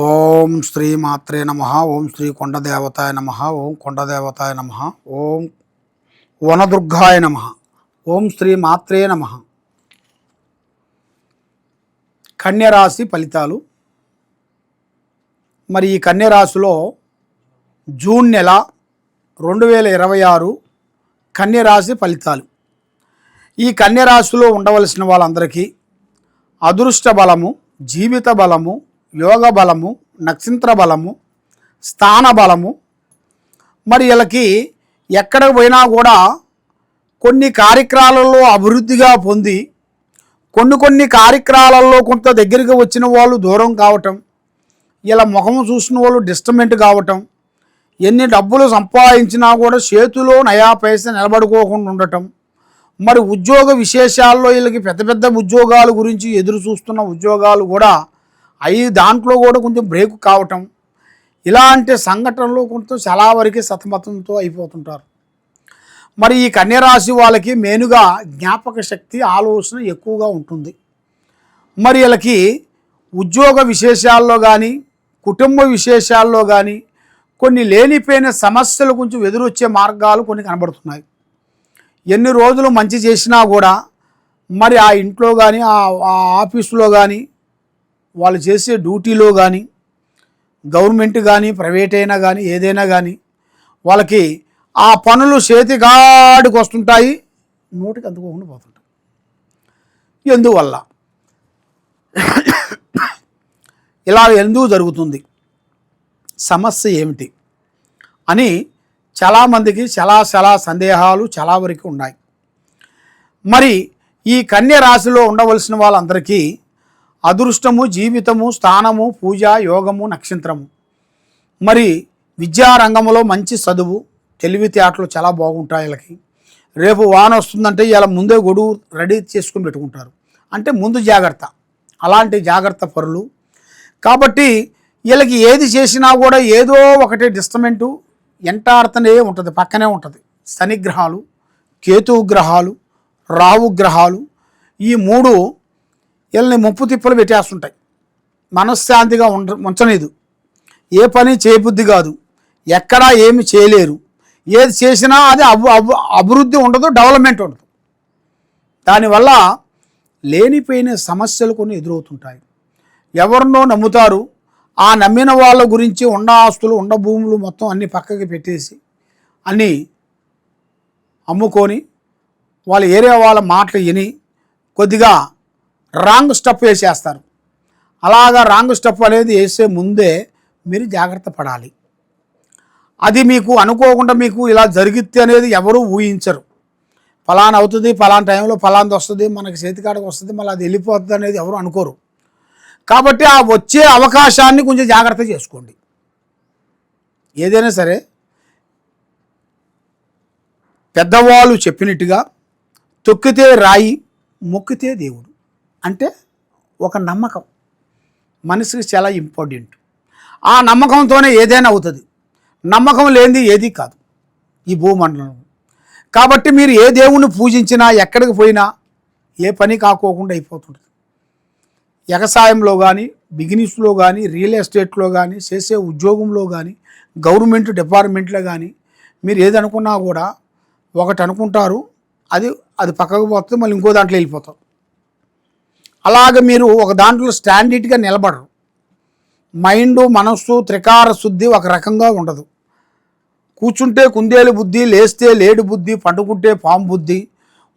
ఓం శ్రీ మాత్రే నమ. ఓం శ్రీ కొండదేవతాయ నమ. ఓం కొండదేవతాయ నమ. ఓం వనదుర్గాయ నమ. ఓం శ్రీ మాత్రే నమ. కన్యరాశి ఫలితాలు. మరి ఈ కన్యరాశిలో జూన్ నెల 2026 కన్యరాశి ఫలితాలు. ఈ కన్యరాశిలో ఉండవలసిన వాళ్ళందరికీ అదృష్ట బలము, జీవిత బలము, యోగ బలము, నక్షత్ర బలము, స్థాన బలము. మరి వీళ్ళకి ఎక్కడికి పోయినా కూడా కొన్ని కార్యక్రమాలలో అభివృద్ధిగా పొంది కొన్ని కార్యక్రమాలలో కొంత దగ్గరికి వచ్చిన వాళ్ళు దూరం కావటం, ఇలా ముఖం చూసిన వాళ్ళు డిస్టర్బెంట్ కావటం, ఎన్ని డబ్బులు సంపాదించినా కూడా చేతిలో నయా పైసా నిలబడుకోకుండా ఉండటం. మరి ఉద్యోగ విశేషాల్లో వీళ్ళకి పెద్ద పెద్ద ఉద్యోగాల గురించి ఎదురు చూస్తున్న ఉద్యోగాలు కూడా దాంట్లో కూడా కొంచెం బ్రేక్ కావటం, ఇలాంటి సంఘటనలు కొంచెం చాలా వరకు సతమతంతో అయిపోతుంటారు. మరి ఈ కన్యరాశి వాళ్ళకి మెయిన్గా జ్ఞాపక శక్తి, ఆలోచన ఎక్కువగా ఉంటుంది. మరి వీళ్ళకి ఉద్యోగ విశేషాల్లో కానీ కుటుంబ విశేషాల్లో కానీ కొన్ని లేనిపోయిన సమస్యలు కొంచెం ఎదురొచ్చే మార్గాలు కొన్ని కనబడుతున్నాయి. ఎన్ని రోజులు మంచి చేసినా కూడా మరి ఆ ఇంట్లో కానీ ఆ ఆఫీసులో కానీ వాళ్ళు చేసే డ్యూటీలో కానీ గవర్నమెంట్ కానీ ప్రైవేట్ అయినా కానీ ఏదైనా కానీ వాళ్ళకి ఆ పనులు చేతిగాడికి వస్తుంటాయి, నోటికి అందుకోకుండా పోతుంటాయి. ఎందువల్ల ఇలా ఎందుకు జరుగుతుంది, సమస్య ఏమిటి అని చాలామందికి చాలా సందేహాలు చాలా వరకు ఉన్నాయి. మరి ఈ కన్య రాశిలో ఉండవలసిన వాళ్ళందరికీ అదృష్టము, జీవితము, స్థానము, పూజ, యోగము, నక్షత్రము. మరి విద్యారంగంలో మంచి చదువు, తెలివితేటలు చాలా బాగుంటాయి వీళ్ళకి. రేపు వాన వస్తుందంటే ఇలా ముందే గొడుగు రెడీ చేసుకుని పెట్టుకుంటారు, అంటే ముందు జాగ్రత్త, అలాంటి జాగ్రత్త పరులు. కాబట్టి వీళ్ళకి ఏది చేసినా కూడా ఏదో ఒకటి డిస్టర్బెంటు ఎంటాడుతూనే ఉంటుంది, పక్కనే ఉంటుంది. శనిగ్రహాలు, కేతువు గ్రహాలు, రావు గ్రహాలు, ఈ మూడు వీళ్ళని ముప్పు తిప్పలు పెట్టేస్తుంటాయి. మనశ్శాంతిగా ఉంచలేదు, ఏ పని చేయబుద్ధి కాదు, ఎక్కడా ఏమి చేయలేరు. ఏది చేసినా అది అభివృద్ధి ఉండదు, డెవలప్మెంట్ ఉండదు. దానివల్ల లేనిపోయిన సమస్యలు కొన్ని ఎదురవుతుంటాయి. ఎవరినో నమ్ముతారు, ఆ నమ్మిన వాళ్ళ గురించి ఉన్న ఆస్తులు, ఉన్న భూములు మొత్తం అన్నీ పక్కకి పెట్టేసి అన్నీ అమ్ముకొని వాళ్ళ ఏరియా వాళ్ళ మాటలు విని కొద్దిగా రాంగ్ స్టెప్ వేసేస్తారు. అలాగా రాంగ్ స్టెప్ అనేది వేసే ముందే మీరు జాగ్రత్త పడాలి. అది మీకు అనుకోకుండా మీకు ఇలా జరిగితే అనేది ఎవరూ ఊహించరు. ఫలానా అవుతుంది, ఫలానా టైంలో ఫలాంది వస్తుంది, మనకి చేతికాడకు వస్తుంది, మళ్ళీ అది వెళ్ళిపోతుంది అనేది ఎవరు అనుకోరు. కాబట్టి ఆ వచ్చే అవకాశాన్ని కొంచెం జాగ్రత్త చేసుకోండి. ఏదైనా సరే పెద్దవాళ్ళు చెప్పినట్టుగా తొక్కితే రాయి, మొక్కితే దేవుడు, అంటే ఒక నమ్మకం మనిషికి చాలా ఇంపార్టెంట్. ఆ నమ్మకంతోనే ఏదైనా అవుతుంది. నమ్మకం లేనిది ఏది కాదు ఈ భూమండలం. కాబట్టి మీరు ఏ దేవుణ్ణి పూజించినా, ఎక్కడికి పోయినా ఏ పని కాకోకుండా అయిపోతుంటుంది. వ్యవసాయంలో కానీ, బిజినెస్లో కానీ, రియల్ ఎస్టేట్లో కానీ, చేసే ఉద్యోగంలో కానీ, గవర్నమెంట్ డిపార్ట్మెంట్లో కానీ మీరు ఏది అనుకున్నా కూడా ఒకటి అనుకుంటారు, అది పక్కకు పోతుంది, మళ్ళీ ఇంకో దాంట్లో వెళ్ళిపోతారు. అలాగ మీరు ఒక దాంట్లో స్టాండర్డ్గా నిలబడరు. మైండు, మనస్సు, త్రికార శుద్ధి ఒక రకంగా ఉండదు. కూర్చుంటే కుందేలు బుద్ధి, లేస్తే లేడు బుద్ధి, పండుకుంటే పాము బుద్ధి,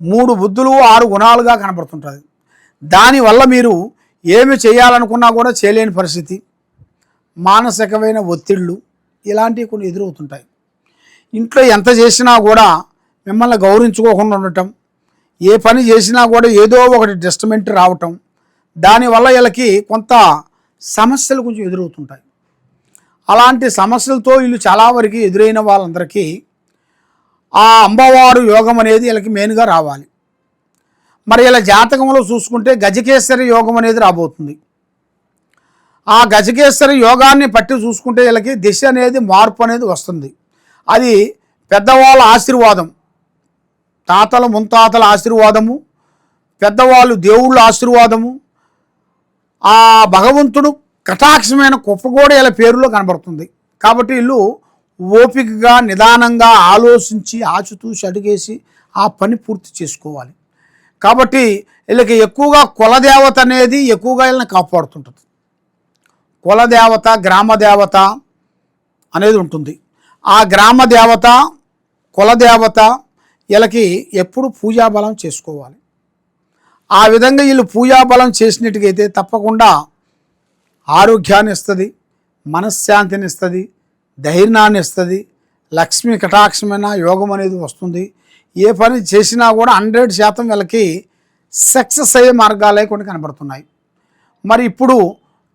3 బుద్ధులు 6 గుణాలుగా కనబడుతుంటుంది. దానివల్ల మీరు ఏమి చేయాలనుకున్నా కూడా చేయలేని పరిస్థితి, మానసికమైన ఒత్తిళ్ళు ఇలాంటివి కొన్ని ఎదురవుతుంటాయి. ఇంట్లో ఎంత చేసినా కూడా మిమ్మల్ని గౌరవించుకోకుండా ఉండటం, ఏ పని చేసినా కూడా ఏదో ఒకటి డిస్టర్బెంట్ రావటం, దానివల్ల వీళ్ళకి కొంత సమస్యలు కొంచెం ఎదురవుతుంటాయి. అలాంటి సమస్యలతో వీళ్ళు చాలా వరకు ఎదురైన వాళ్ళందరికీ ఆ అమ్మవారు యోగం అనేది వీళ్ళకి మెయిన్గా రావాలి. మరి ఇలా జాతకంలో చూసుకుంటే గజకేశ్వరి యోగం అనేది రాబోతుంది. ఆ గజకేశ్వరి యోగాన్ని పట్టి చూసుకుంటే వీళ్ళకి దిశ అనేది, మార్పు అనేది వస్తుంది. అది పెద్దవాళ్ళ ఆశీర్వాదం, తాతల ముత్తాతల ఆశీర్వాదము, పెద్దవాళ్ళు దేవుళ్ళ ఆశీర్వాదము, ఆ భగవంతుడు కటాక్షమైన కుప్ప కూడా ఇలా పేరులో కనబడుతుంది. కాబట్టి వీళ్ళు ఓపికగా నిదానంగా ఆలోచించి ఆచితూచి అడుగేసి ఆ పని పూర్తి చేసుకోవాలి. కాబట్టి వీళ్ళకి ఎక్కువగా కులదేవత అనేది ఎక్కువగా వీళ్ళని కాపాడుతుంటుంది. కులదేవత గ్రామదేవత అనేది ఉంటుంది. ఆ గ్రామదేవత కులదేవత వీళ్ళకి ఎప్పుడు పూజాబలం చేసుకోవాలి. ఆ విధంగా వీళ్ళు పూజాబలం చేసినట్టుగైతే తప్పకుండా ఆరోగ్యాన్ని ఇస్తుంది, మనశ్శాంతిని ఇస్తుంది, ధైర్యాన్ని ఇస్తుంది, లక్ష్మీ కటాక్షమైన యోగం అనేది వస్తుంది. ఏ పని చేసినా కూడా 100% వీళ్ళకి సక్సెస్ అయ్యే మార్గాలే కొన్ని కనబడుతున్నాయి. మరి ఇప్పుడు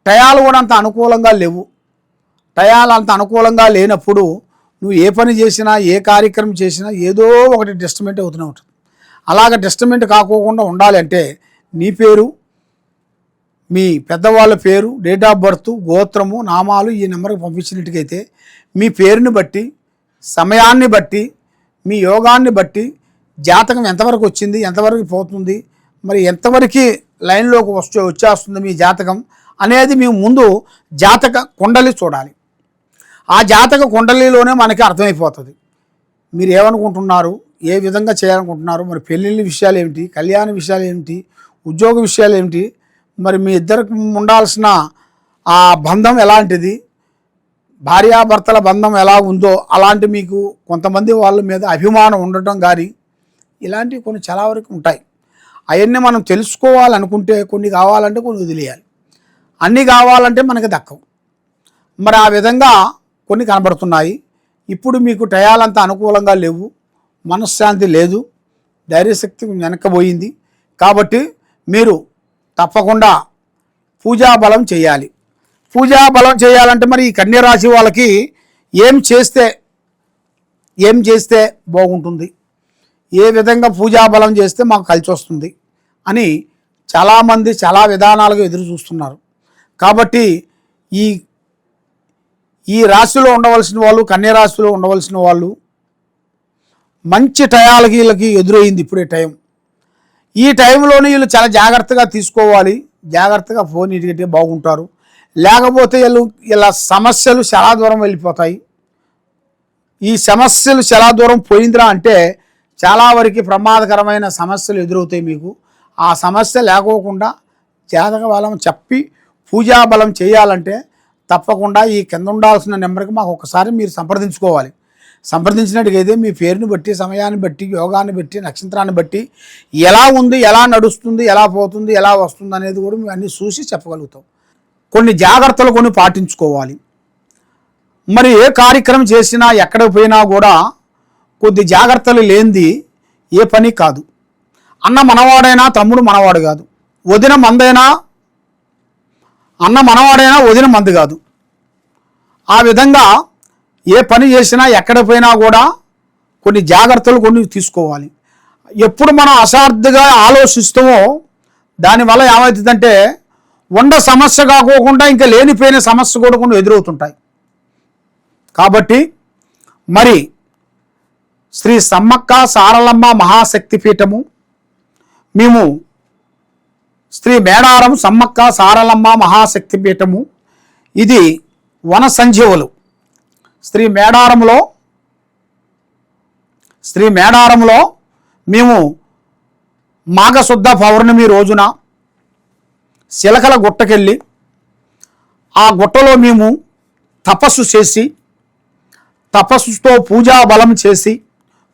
టయాలు కూడా అంత అనుకూలంగా లేవు. టయాలు అంత అనుకూలంగా లేనప్పుడు నువ్వు ఏ పని చేసినా ఏ కార్యక్రమం చేసినా ఏదో ఒకటి డిస్టర్బెంట్ అవుతూనే ఉంటుంది. అలాగ డిస్టర్బెంట్ కాకోకుండా ఉండాలి అంటే నీ పేరు, మీ పెద్దవాళ్ళ పేరు, డేట్ ఆఫ్ బర్త్, గోత్రము, నామాలు ఈ నెంబర్కి పంపించినట్టుకైతే మీ పేరుని బట్టి, సమయాన్ని బట్టి, మీ యోగాన్ని బట్టి జాతకం ఎంతవరకు వచ్చింది, ఎంతవరకు పోతుంది, మరి ఎంతవరకు లైన్లోకి వచ్చేస్తుంది మీ జాతకం అనేది మేము ముందు జాతక కుండలి చూడాలి. ఆ జాతక కుండలిలోనే మనకి అర్థమైపోతుంది మీరు ఏమనుకుంటున్నారు, ఏ విధంగా చేయాలనుకుంటున్నారు, మరి పెళ్ళిళ్ళ విషయాలు ఏమిటి, కళ్యాణ విషయాలు ఏమిటి, ఉద్యోగ విషయాలు ఏమిటి, మరి మీ ఇద్దరికి ఉండాల్సిన ఆ బంధం ఎలాంటిది, భార్యాభర్తల బంధం ఎలా ఉందో అలాంటి మీకు కొంతమంది వాళ్ళ మీద అభిమానం ఉండటం కానీ ఇలాంటివి కొన్ని చాలా వరకు ఉంటాయి. అవన్నీ మనం తెలుసుకోవాలనుకుంటే కొన్ని కావాలంటే కొన్ని వదిలేయాలి, అన్నీ కావాలంటే మనకి దక్కవు. మరి ఆ విధంగా కొన్ని కనబడుతున్నాయి. ఇప్పుడు మీకు టయాలంతా అనుకూలంగా లేవు, మనశ్శాంతి లేదు, ధైర్యశక్తి వెనక్కిపోయింది. కాబట్టి మీరు తప్పకుండా పూజాబలం చేయాలి. పూజాబలం చేయాలంటే మరి ఈ కన్యరాశి వాళ్ళకి ఏం చేస్తే బాగుంటుంది, ఏ విధంగా పూజాబలం చేస్తే మాకు కలిసి వస్తుంది అని చాలామంది చాలా విధానాలుగా ఎదురు చూస్తున్నారు. కాబట్టి ఈ రాశిలో ఉండవలసిన వాళ్ళు, కన్యరాశిలో ఉండవలసిన వాళ్ళు మంచి టయాలకి వీళ్ళకి ఎదురైంది ఇప్పుడే టైం. ఈ టైంలోనే వీళ్ళు చాలా జాగ్రత్తగా తీసుకోవాలి, జాగ్రత్తగా ఫోన్ ఇటుగట్టే బాగుంటారు. లేకపోతే ఇలా సమస్యలు చాలా దూరం వెళ్ళిపోతాయి. ఈ సమస్యలు చాలా దూరం పోయిందిరా అంటే చాలా వరకు ప్రమాదకరమైన సమస్యలు ఎదురవుతాయి మీకు. ఆ సమస్య లేకోకుండా జాతక బలం చెప్పి పూజాబలం చేయాలంటే తప్పకుండా ఈ కింద ఉండాల్సిన నెంబర్కి మాకు ఒకసారి మీరు సంప్రదించుకోవాలి. సంప్రదించినట్టుగైతే మీ పేరుని బట్టి, సమయాన్ని బట్టి, యోగాన్ని బట్టి, నక్షత్రాన్ని బట్టి ఎలా ఉంది, ఎలా నడుస్తుంది, ఎలా పోతుంది, ఎలా వస్తుంది అనేది కూడా మేము అన్నీ చూసి చెప్పగలుగుతాం. కొన్ని జాగ్రత్తలు కొన్ని పాటించుకోవాలి. మరి ఏ కార్యక్రమం చేసినా ఎక్కడికి పోయినా కూడా కొద్ది జాగ్రత్తలు లేనిది ఏ పని కాదు. అన్న మనవాడైనా తమ్ముడు మనవాడు కాదు, వదిన మందైనా అన్న మనవాడైనా వదిన మంది కాదు. ఆ విధంగా ఏ పని చేసినా ఎక్కడ పోయినా కూడా కొన్ని జాగ్రత్తలు కొన్ని తీసుకోవాలి. ఎప్పుడు మనం అసార్థగా ఆలోచిస్తామో దానివల్ల ఏమవుతుందంటే ఉండ సమస్య కాకోకుండా ఇంకా లేనిపోయిన సమస్య కూడా కొన్ని ఎదురవుతుంటాయి. కాబట్టి మరి శ్రీ సమ్మక్క సారలమ్మ మహాశక్తిపీఠము, మేము శ్రీ మేడారం సమ్మక్క సారలమ్మ మహాశక్తిపీఠము, ఇది వన సంజీవులు. శ్రీ మేడారంలో మేము మాఘశుద్ధ పౌర్ణమి రోజున శిలకల గుట్టకెళ్ళి ఆ గుట్టలో మేము తపస్సు చేసి, తపస్సుతో పూజా బలం చేసి,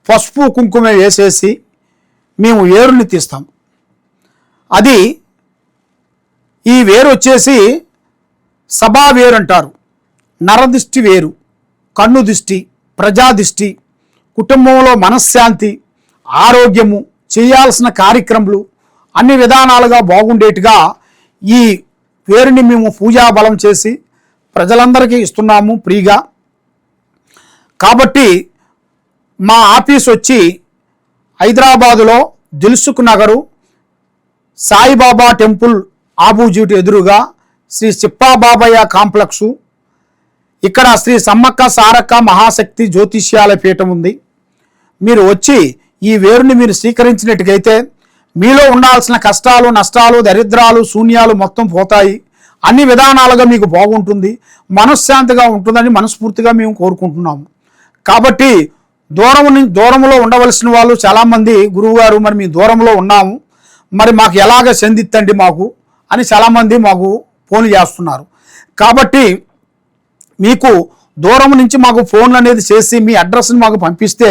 పసుపు కుంకుమ వేసేసి మేము వేరుని తీస్తాం. అది ఈ వేరు వచ్చేసి సభా వేరు అంటారు. నరదిష్టి వేరు, కన్ను దిష్టి, ప్రజాదిష్టి, కుటుంబంలో మనశ్శాంతి, ఆరోగ్యము, చేయాల్సిన కార్యక్రమాలు అన్ని విధానాలుగా బాగుండేట్టుగా ఈ వేరుని మేము పూజాబలం చేసి ప్రజలందరికీ ఇస్తున్నాము ఫ్రీగా. కాబట్టి మా ఆఫీస్ వచ్చి హైదరాబాదులో దిల్సుఖ్ నగరు సాయిబాబా టెంపుల్ ఆపోజిట్ ఎదురుగా శ్రీ చిప్పాబాబయ్య కాంప్లెక్సు, ఇక్కడ శ్రీ సమ్మక్క సారక్క మహాశక్తి జ్యోతిష్యాల పీఠం ఉంది. మీరు వచ్చి ఈ వేరుని మీరు స్వీకరించినట్టుగైతే మీలో ఉండాల్సిన కష్టాలు, నష్టాలు, దరిద్రాలు, శూన్యాలు మొత్తం పోతాయి. అన్ని విధానాలుగా మీకు బాగుంటుంది, మనశ్శాంతిగా ఉంటుందని మనస్ఫూర్తిగా మేము కోరుకుంటున్నాము. కాబట్టి దూరంలో ఉండవలసిన వాళ్ళు చాలామంది, గురువుగారు మరి మీ దూరంలో ఉన్నాము, మరి మాకు ఎలాగ చెందిద్దండి మాకు అని చాలామంది మాకు ఫోన్లు చేస్తున్నారు. కాబట్టి మీకు దూరం నుంచి మాకు ఫోన్లు అనేది చేసి మీ అడ్రస్ని మాకు పంపిస్తే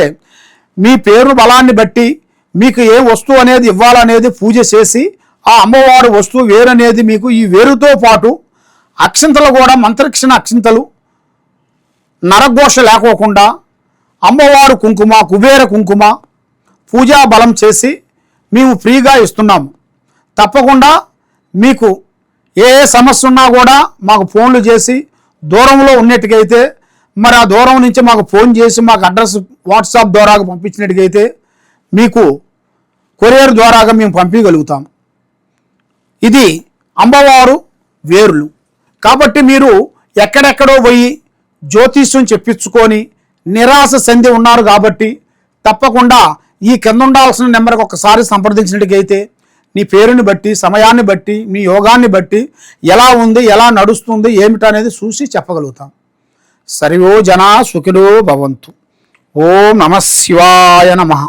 మీ పేరు బలాన్ని బట్టి మీకు ఏ వస్తువు అనేది ఇవ్వాలనేది పూజ చేసి ఆ అమ్మవారు వస్తువు వేరనేది మీకు ఈ వేరుతో పాటు అక్షింతలు కూడా మంత్రక్షణ అక్షింతలు నరఘోష లేకోకుండా అమ్మవారు కుంకుమ, కుబేర కుంకుమ పూజా బలం చేసి మేము ఫ్రీగా ఇస్తున్నాము. తప్పకుండా మీకు ఏ సమస్య ఉన్నా కూడా మాకు ఫోన్లు చేసి దూరంలో ఉన్నట్టుకైతే మరి ఆ దూరం నుంచి మాకు ఫోన్ చేసి మాకు అడ్రస్ వాట్సాప్ ద్వారా పంపించినట్టుకైతే మీకు కొరియర్ ద్వారాగా మేము పంపించగలుగుతాం. ఇది అమ్మవారు వేరులు. కాబట్టి మీరు ఎక్కడెక్కడో పోయి జ్యోతిష్యం చెప్పించుకొని నిరాశ చెంది ఉన్నారు. కాబట్టి తప్పకుండా ఈ కింద ఉండాల్సిన నెంబర్కి ఒకసారి సంప్రదించినట్టుకైతే నీ పేరుని బట్టి, సమయాన్ని బట్టి, మీ యోగాన్ని బట్టి ఎలా ఉంది, ఎలా నడుస్తుంది, ఏమిటనేది చూసి చెప్పగలుగుతాం. సర్వో జనా సుఖినో భవంతు. ఓం నమః శివాయ నమః.